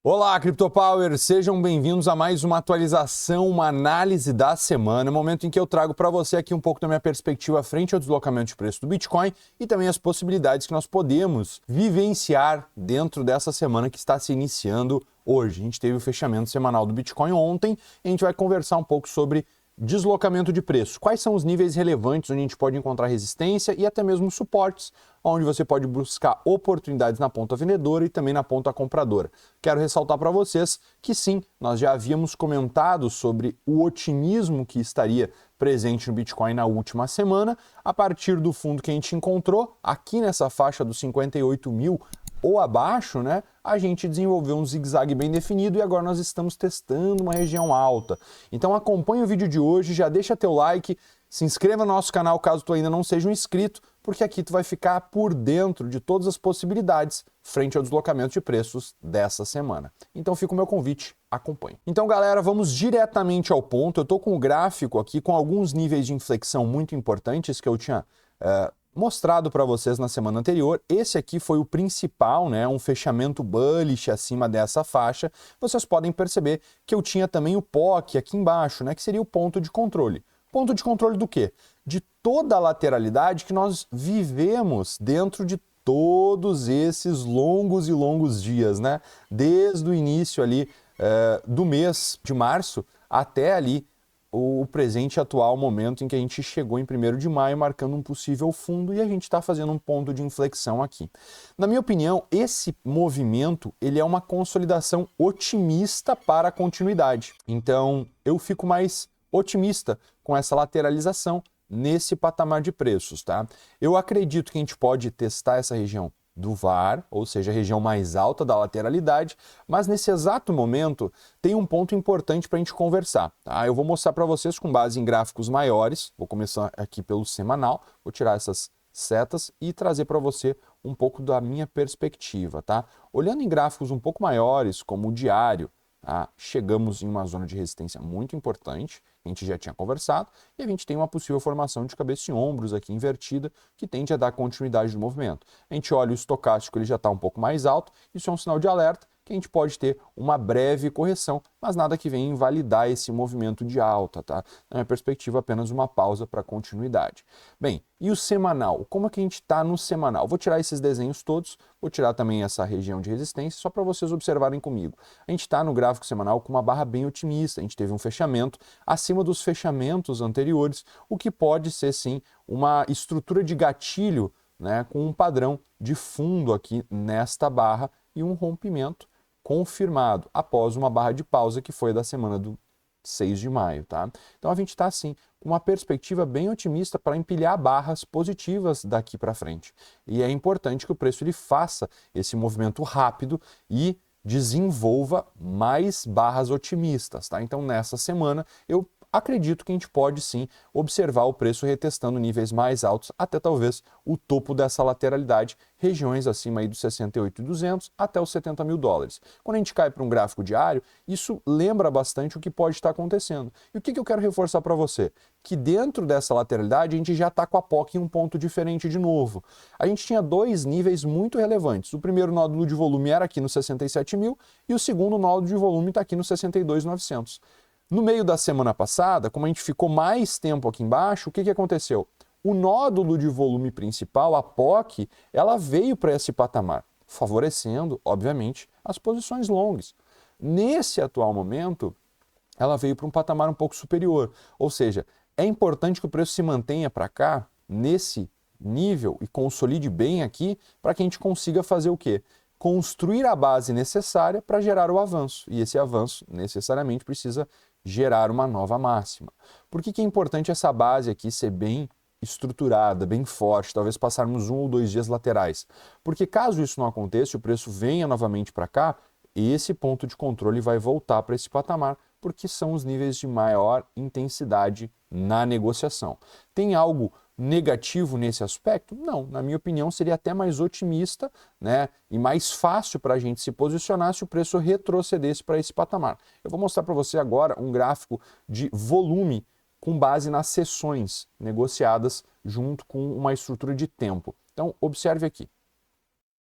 Olá, CryptoPower! Sejam bem-vindos a mais uma atualização, uma análise da semana, momento em que eu trago para você aqui um pouco da minha perspectiva frente ao deslocamento de preço do Bitcoin e também as possibilidades que nós podemos vivenciar dentro dessa semana que está se iniciando hoje. A gente teve o fechamento semanal do Bitcoin ontem e a gente vai conversar um pouco sobre deslocamento de preço. Quais são os níveis relevantes onde a gente pode encontrar resistência e até mesmo suportes, onde você pode buscar oportunidades na ponta vendedora e também na ponta compradora. Quero ressaltar para vocês que sim, nós já havíamos comentado sobre o otimismo que estaria presente no Bitcoin na última semana, a partir do fundo que a gente encontrou aqui nessa faixa dos 58 mil ou abaixo, né, a gente desenvolveu um zigue-zague bem definido e agora nós estamos testando uma região alta. Então acompanhe o vídeo de hoje, já deixa teu like, se inscreva no nosso canal caso tu ainda não seja um inscrito, porque aqui tu vai ficar por dentro de todas as possibilidades frente ao deslocamento de preços dessa semana. Então fica o meu convite, acompanhe. Então galera, vamos diretamente ao ponto. Eu estou com o gráfico aqui com alguns níveis de inflexão muito importantes que eu tinha mostrado para vocês na semana anterior. Esse aqui foi o principal, né, um fechamento bullish acima dessa faixa. Vocês podem perceber que eu tinha também o POC aqui embaixo, né, que seria o ponto de controle. Ponto de controle do quê? De toda a lateralidade que nós vivemos dentro de todos esses longos e longos dias, né? Desde o início ali do mês de março até ali o presente atual momento em que a gente chegou em 1º de maio, marcando um possível fundo, e a gente está fazendo um ponto de inflexão aqui. Na minha opinião, esse movimento ele é uma consolidação otimista para a continuidade. Então, eu fico mais otimista com essa lateralização nesse patamar de preços, tá? Eu acredito que a gente pode testar essa região do VAR, ou seja, a região mais alta da lateralidade, mas nesse exato momento tem um ponto importante para a gente conversar. Tá? Eu vou mostrar para vocês com base em gráficos maiores, vou começar aqui pelo semanal, vou tirar essas setas e trazer para você um pouco da minha perspectiva. Tá? Olhando em gráficos um pouco maiores, como o diário, tá? Chegamos em uma zona de resistência muito importante, a gente já tinha conversado, e a gente tem uma possível formação de cabeça e ombros aqui invertida, que tende a dar continuidade do movimento. A gente olha o estocástico, ele já está um pouco mais alto, isso é um sinal de alerta, que a gente pode ter uma breve correção, mas nada que venha invalidar esse movimento de alta, tá? Na minha perspectiva, apenas uma pausa para continuidade. Bem, e o semanal? Como é que a gente está no semanal? Vou tirar esses desenhos todos, vou tirar também essa região de resistência, só para vocês observarem comigo. A gente está no gráfico semanal com uma barra bem otimista, a gente teve um fechamento acima dos fechamentos anteriores, o que pode ser, sim, uma estrutura de gatilho, né, com um padrão de fundo aqui nesta barra e um rompimento confirmado após uma barra de pausa que foi da semana do 6 de maio, tá? Então a gente está assim com uma perspectiva bem otimista para empilhar barras positivas daqui para frente. E é importante que o preço ele faça esse movimento rápido e desenvolva mais barras otimistas, tá? Então nessa semana eu acredito que a gente pode sim observar o preço retestando níveis mais altos até talvez o topo dessa lateralidade, regiões acima aí dos 68.200 até os 70 mil dólares. Quando a gente cai para um gráfico diário, isso lembra bastante o que pode estar acontecendo. E o que eu quero reforçar para você? Que dentro dessa lateralidade a gente já está com a POC em um ponto diferente de novo. A gente tinha dois níveis muito relevantes. O primeiro nódulo de volume era aqui no 67 mil e o segundo nódulo de volume está aqui no 62.900. No meio da semana passada, como a gente ficou mais tempo aqui embaixo, o que aconteceu? O nódulo de volume principal, a POC, ela veio para esse patamar, favorecendo, obviamente, as posições longas. Nesse atual momento, ela veio para um patamar um pouco superior, ou seja, é importante que o preço se mantenha para cá, nesse nível, e consolide bem aqui, para que a gente consiga fazer o quê? Construir a base necessária para gerar o avanço, e esse avanço necessariamente precisa gerar uma nova máxima. Por que é importante essa base aqui ser bem estruturada, bem forte, talvez passarmos 1 ou 2 dias laterais? Porque caso isso não aconteça, o preço venha novamente para cá, esse ponto de controle vai voltar para esse patamar, porque são os níveis de maior intensidade na negociação. Tem algo negativo nesse aspecto? Não, na minha opinião seria até mais otimista, né, e mais fácil para a gente se posicionar se o preço retrocedesse para esse patamar. Eu vou mostrar para você agora um gráfico de volume com base nas sessões negociadas junto com uma estrutura de tempo. Então, observe aqui.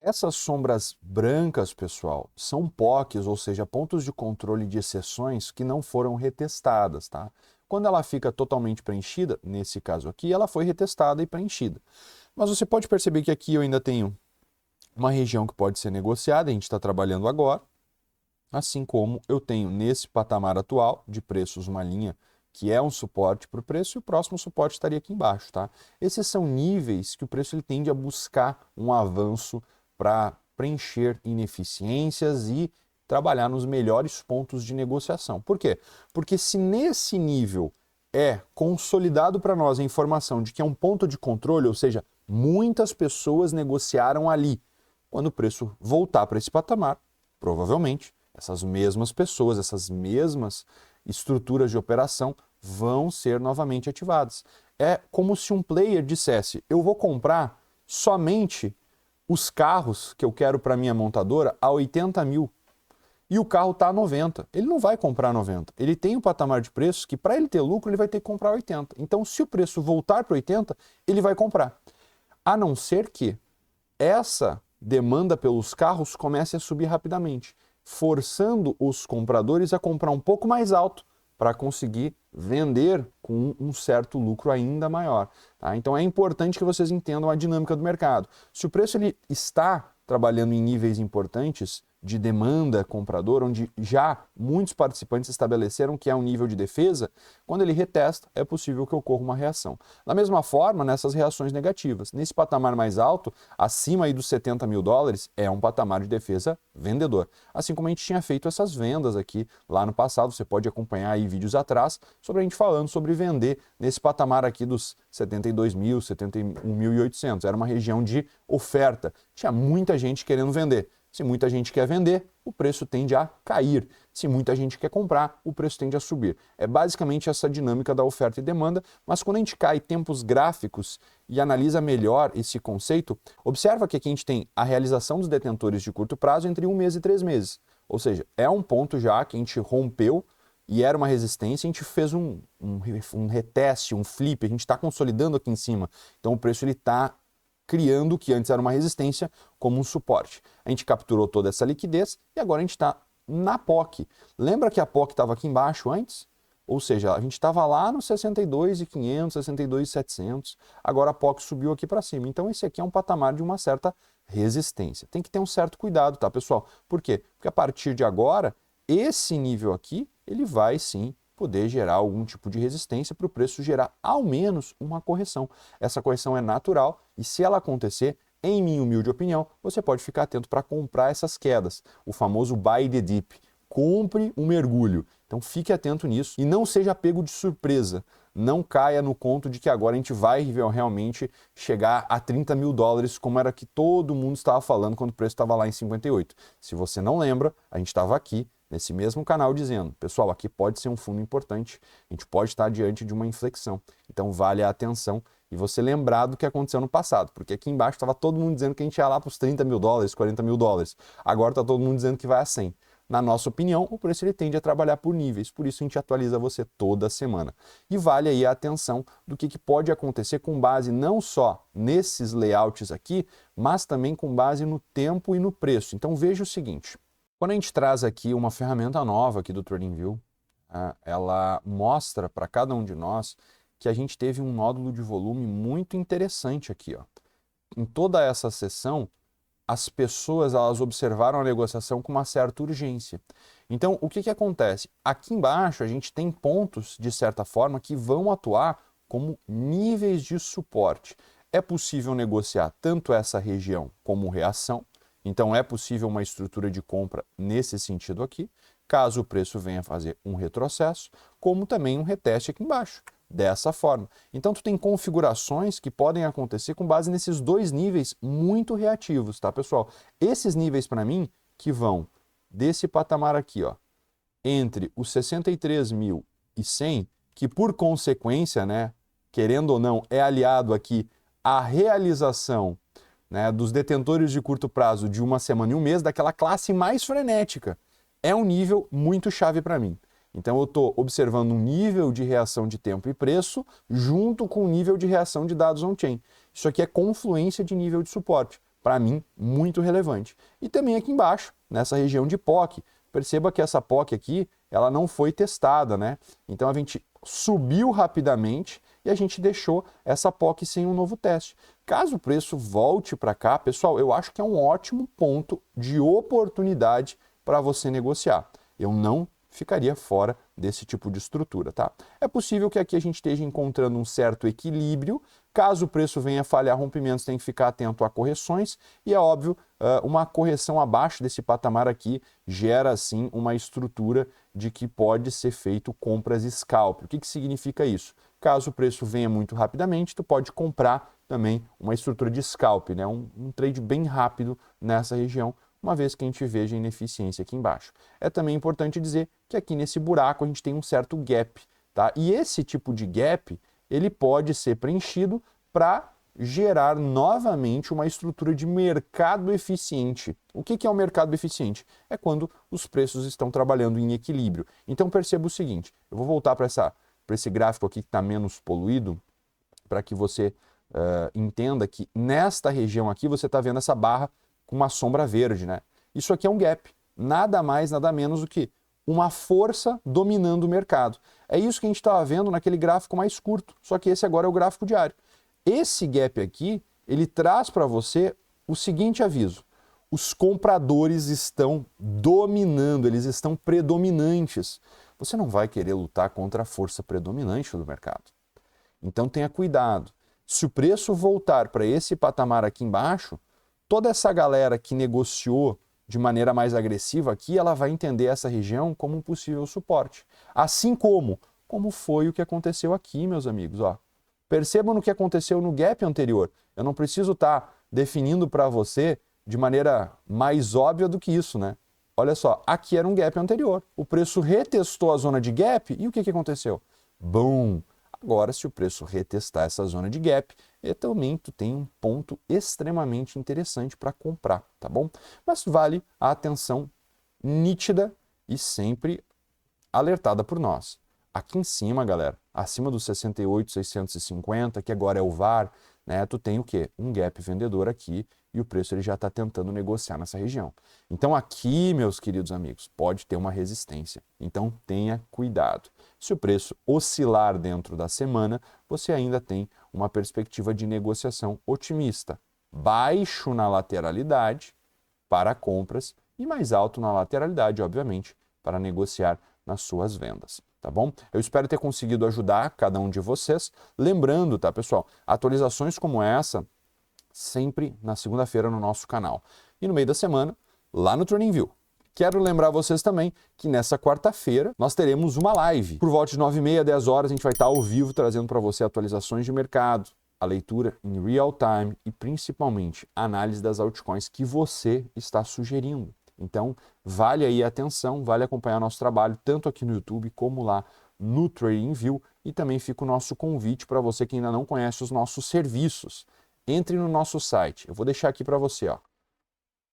Essas sombras brancas, pessoal, são POCs, ou seja, pontos de controle de exceções que não foram retestadas, tá? Quando ela fica totalmente preenchida, nesse caso aqui, ela foi retestada e preenchida. Mas você pode perceber que aqui eu ainda tenho uma região que pode ser negociada, a gente está trabalhando agora, assim como eu tenho nesse patamar atual de preços uma linha que é um suporte para o preço e o próximo suporte estaria aqui embaixo, tá? Esses são níveis que o preço ele tende a buscar um avanço para preencher ineficiências e trabalhar nos melhores pontos de negociação. Por quê? Porque se nesse nível é consolidado para nós a informação de que é um ponto de controle, ou seja, muitas pessoas negociaram ali. Quando o preço voltar para esse patamar, provavelmente essas mesmas pessoas, essas mesmas estruturas de operação vão ser novamente ativadas. É como se um player dissesse: eu vou comprar somente os carros que eu quero para minha montadora a 80 mil e o carro está a 90. Ele não vai comprar 90. Ele tem um patamar de preços que, para ele ter lucro, ele vai ter que comprar 80. Então, se o preço voltar para 80, ele vai comprar. A não ser que essa demanda pelos carros comece a subir rapidamente, forçando os compradores a comprar um pouco mais alto para conseguir vender com um certo lucro ainda maior. Tá? Então é importante que vocês entendam a dinâmica do mercado. Se o preço ele está trabalhando em níveis importantes de demanda compradora, onde já muitos participantes estabeleceram que é um nível de defesa, quando ele retesta, é possível que ocorra uma reação. Da mesma forma, nessas reações negativas, nesse patamar mais alto, acima aí dos 70 mil dólares, é um patamar de defesa vendedor. Assim como a gente tinha feito essas vendas aqui lá no passado, você pode acompanhar aí vídeos atrás sobre a gente falando sobre vender nesse patamar aqui dos 72 mil, 71.800. Era uma região de oferta. Tinha muita gente querendo vender. Se muita gente quer vender, o preço tende a cair. Se muita gente quer comprar, o preço tende a subir. É basicamente essa dinâmica da oferta e demanda, mas quando a gente cai em tempos gráficos e analisa melhor esse conceito, observa que aqui a gente tem a realização dos detentores de curto prazo entre 1 mês e 3 meses. Ou seja, é um ponto já que a gente rompeu e era uma resistência, a gente fez um reteste, um flip, a gente está consolidando aqui em cima. Então o preço está criando o que antes era uma resistência como um suporte. A gente capturou toda essa liquidez e agora a gente está na POC. Lembra que a POC estava aqui embaixo antes? Ou seja, a gente estava lá no 62.500, 62.700, agora a POC subiu aqui para cima. Então esse aqui é um patamar de uma certa resistência. Tem que ter um certo cuidado, tá, pessoal? Por quê? Porque a partir de agora, esse nível aqui, ele vai sim poder gerar algum tipo de resistência para o preço gerar ao menos uma correção. Essa correção é natural e se ela acontecer, em minha humilde opinião, você pode ficar atento para comprar essas quedas, o famoso buy the dip. Compre um mergulho. Então fique atento nisso e não seja pego de surpresa. Não caia no conto de que agora a gente vai realmente chegar a 30 mil dólares, como era que todo mundo estava falando quando o preço estava lá em 58. Se você não lembra, a gente estava aqui nesse mesmo canal dizendo: pessoal, aqui pode ser um fundo importante, a gente pode estar diante de uma inflexão. Então vale a atenção e você lembrar do que aconteceu no passado, porque aqui embaixo estava todo mundo dizendo que a gente ia lá para os 30 mil dólares, 40 mil dólares. Agora está todo mundo dizendo que vai a 100. Na nossa opinião, o preço ele tende a trabalhar por níveis, por isso a gente atualiza você toda semana. E vale aí a atenção do que pode acontecer com base não só nesses layouts aqui, mas também com base no tempo e no preço. Então veja o seguinte, quando a gente traz aqui uma ferramenta nova aqui do TradingView, ela mostra para cada um de nós que a gente teve um nódulo de volume muito interessante aqui, ó. Em toda essa sessão, as pessoas elas observaram a negociação com uma certa urgência. Então, o que acontece? Aqui embaixo, a gente tem pontos, de certa forma, que vão atuar como níveis de suporte. É possível negociar tanto essa região como reação, então é possível uma estrutura de compra nesse sentido aqui, caso o preço venha fazer um retrocesso, como também um reteste aqui embaixo. Dessa forma. Então, tu tem configurações que podem acontecer com base nesses dois níveis muito reativos, tá, pessoal? Esses níveis, para mim, que vão desse patamar aqui, ó, entre os 63.100, que por consequência, né, querendo ou não, é aliado aqui à realização, né, dos detentores de curto prazo de uma semana e um mês, daquela classe mais frenética. É um nível muito chave para mim. Então eu estou observando um nível de reação de tempo e preço junto com o nível de reação de dados on-chain. Isso aqui é confluência de nível de suporte. para mim, muito relevante. E também aqui embaixo, nessa região de POC, perceba que essa POC aqui, ela não foi testada, né? Então a gente subiu rapidamente e a gente deixou essa POC sem um novo teste. Caso o preço volte para cá, pessoal, eu acho que é um ótimo ponto de oportunidade para você negociar. Eu não ficaria fora desse tipo de estrutura, tá? É possível que aqui a gente esteja encontrando um certo equilíbrio. Caso o preço venha falhar rompimentos, tem que ficar atento a correções. E é óbvio, uma correção abaixo desse patamar aqui gera, sim, uma estrutura de que pode ser feito compras scalp. O que significa isso? Caso o preço venha muito rapidamente, tu pode comprar também uma estrutura de scalp, né? Um trade bem rápido nessa região, uma vez que a gente veja a ineficiência aqui embaixo. É também importante dizer que aqui nesse buraco a gente tem um certo gap, tá? E esse tipo de gap, ele pode ser preenchido para gerar novamente uma estrutura de mercado eficiente. O que é o mercado eficiente? É quando os preços estão trabalhando em equilíbrio. Então perceba o seguinte, eu vou voltar para esse gráfico aqui que está menos poluído, para que você entenda que nesta região aqui você está vendo essa barra com uma sombra verde, né? Isso aqui é um gap, nada mais, nada menos do que uma força dominando o mercado. É isso que a gente estava vendo naquele gráfico mais curto, só que esse agora é o gráfico diário. Esse gap aqui, ele traz para você o seguinte aviso: os compradores estão dominando, eles estão predominantes. Você não vai querer lutar contra a força predominante do mercado. Então tenha cuidado. Se o preço voltar para esse patamar aqui embaixo, toda essa galera que negociou de maneira mais agressiva aqui, ela vai entender essa região como um possível suporte. Assim como foi o que aconteceu aqui, meus amigos. Ó. Percebam no que aconteceu no gap anterior. Eu não preciso estar definindo para você de maneira mais óbvia do que isso, né? Olha só, aqui era um gap anterior. O preço retestou a zona de gap e o que aconteceu? Bum! Agora, se o preço retestar essa zona de gap, também tu tem um ponto extremamente interessante para comprar, tá bom? Mas vale a atenção nítida e sempre alertada por nós. Aqui em cima, galera, acima dos 68,650, que agora é o VAR, né? Tu tem o quê? Um gap vendedor aqui e o preço ele já está tentando negociar nessa região. Então aqui, meus queridos amigos, pode ter uma resistência. Então tenha cuidado. Se o preço oscilar dentro da semana, você ainda tem uma perspectiva de negociação otimista. Baixo na lateralidade para compras e mais alto na lateralidade, obviamente, para negociar nas suas vendas, tá bom? Eu espero ter conseguido ajudar cada um de vocês. Lembrando, tá, pessoal, atualizações como essa sempre na segunda-feira no nosso canal. E no meio da semana, lá no TradingView. Quero lembrar vocês também que nessa quarta-feira nós teremos uma live. Por volta de 9h30, 10 horas, a gente vai estar ao vivo trazendo para você atualizações de mercado, a leitura em real time e principalmente a análise das altcoins que você está sugerindo. Então, vale aí a atenção, vale acompanhar nosso trabalho, tanto aqui no YouTube como lá no TradingView. E também fica o nosso convite para você que ainda não conhece os nossos serviços. Entre no nosso site, eu vou deixar aqui para você, ó,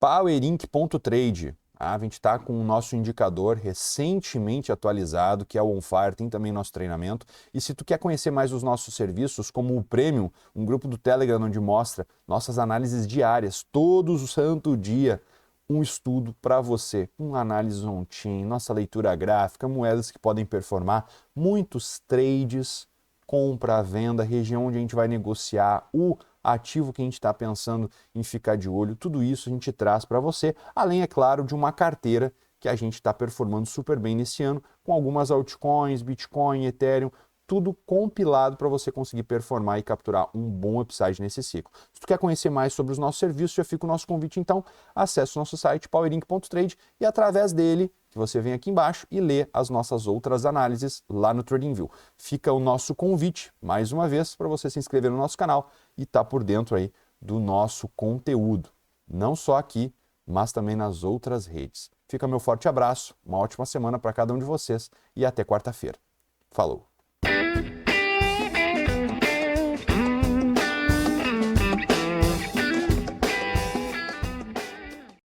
powerinc.trade. A gente está com o nosso indicador recentemente atualizado, que é o OnFire, tem também nosso treinamento. E se tu quer conhecer mais os nossos serviços, como o Premium, um grupo do Telegram onde mostra nossas análises diárias, todos o santo dia, um estudo para você, uma análise on-chain, nossa leitura gráfica, moedas que podem performar, muitos trades, compra, venda, região onde a gente vai negociar, o ativo que a gente está pensando em ficar de olho, tudo isso a gente traz para você, além, é claro, de uma carteira que a gente está performando super bem nesse ano, com algumas altcoins, Bitcoin, Ethereum, tudo compilado para você conseguir performar e capturar um bom upside nesse ciclo. Se tu quer conhecer mais sobre os nossos serviços, já fica o nosso convite, então, acesse o nosso site powerinc.trade e através dele, que você vem aqui embaixo e lê as nossas outras análises lá no TradingView. Fica o nosso convite, mais uma vez, para você se inscrever no nosso canal e estar por dentro aí do nosso conteúdo. Não só aqui, mas também nas outras redes. Fica meu forte abraço, uma ótima semana para cada um de vocês e até quarta-feira. Falou!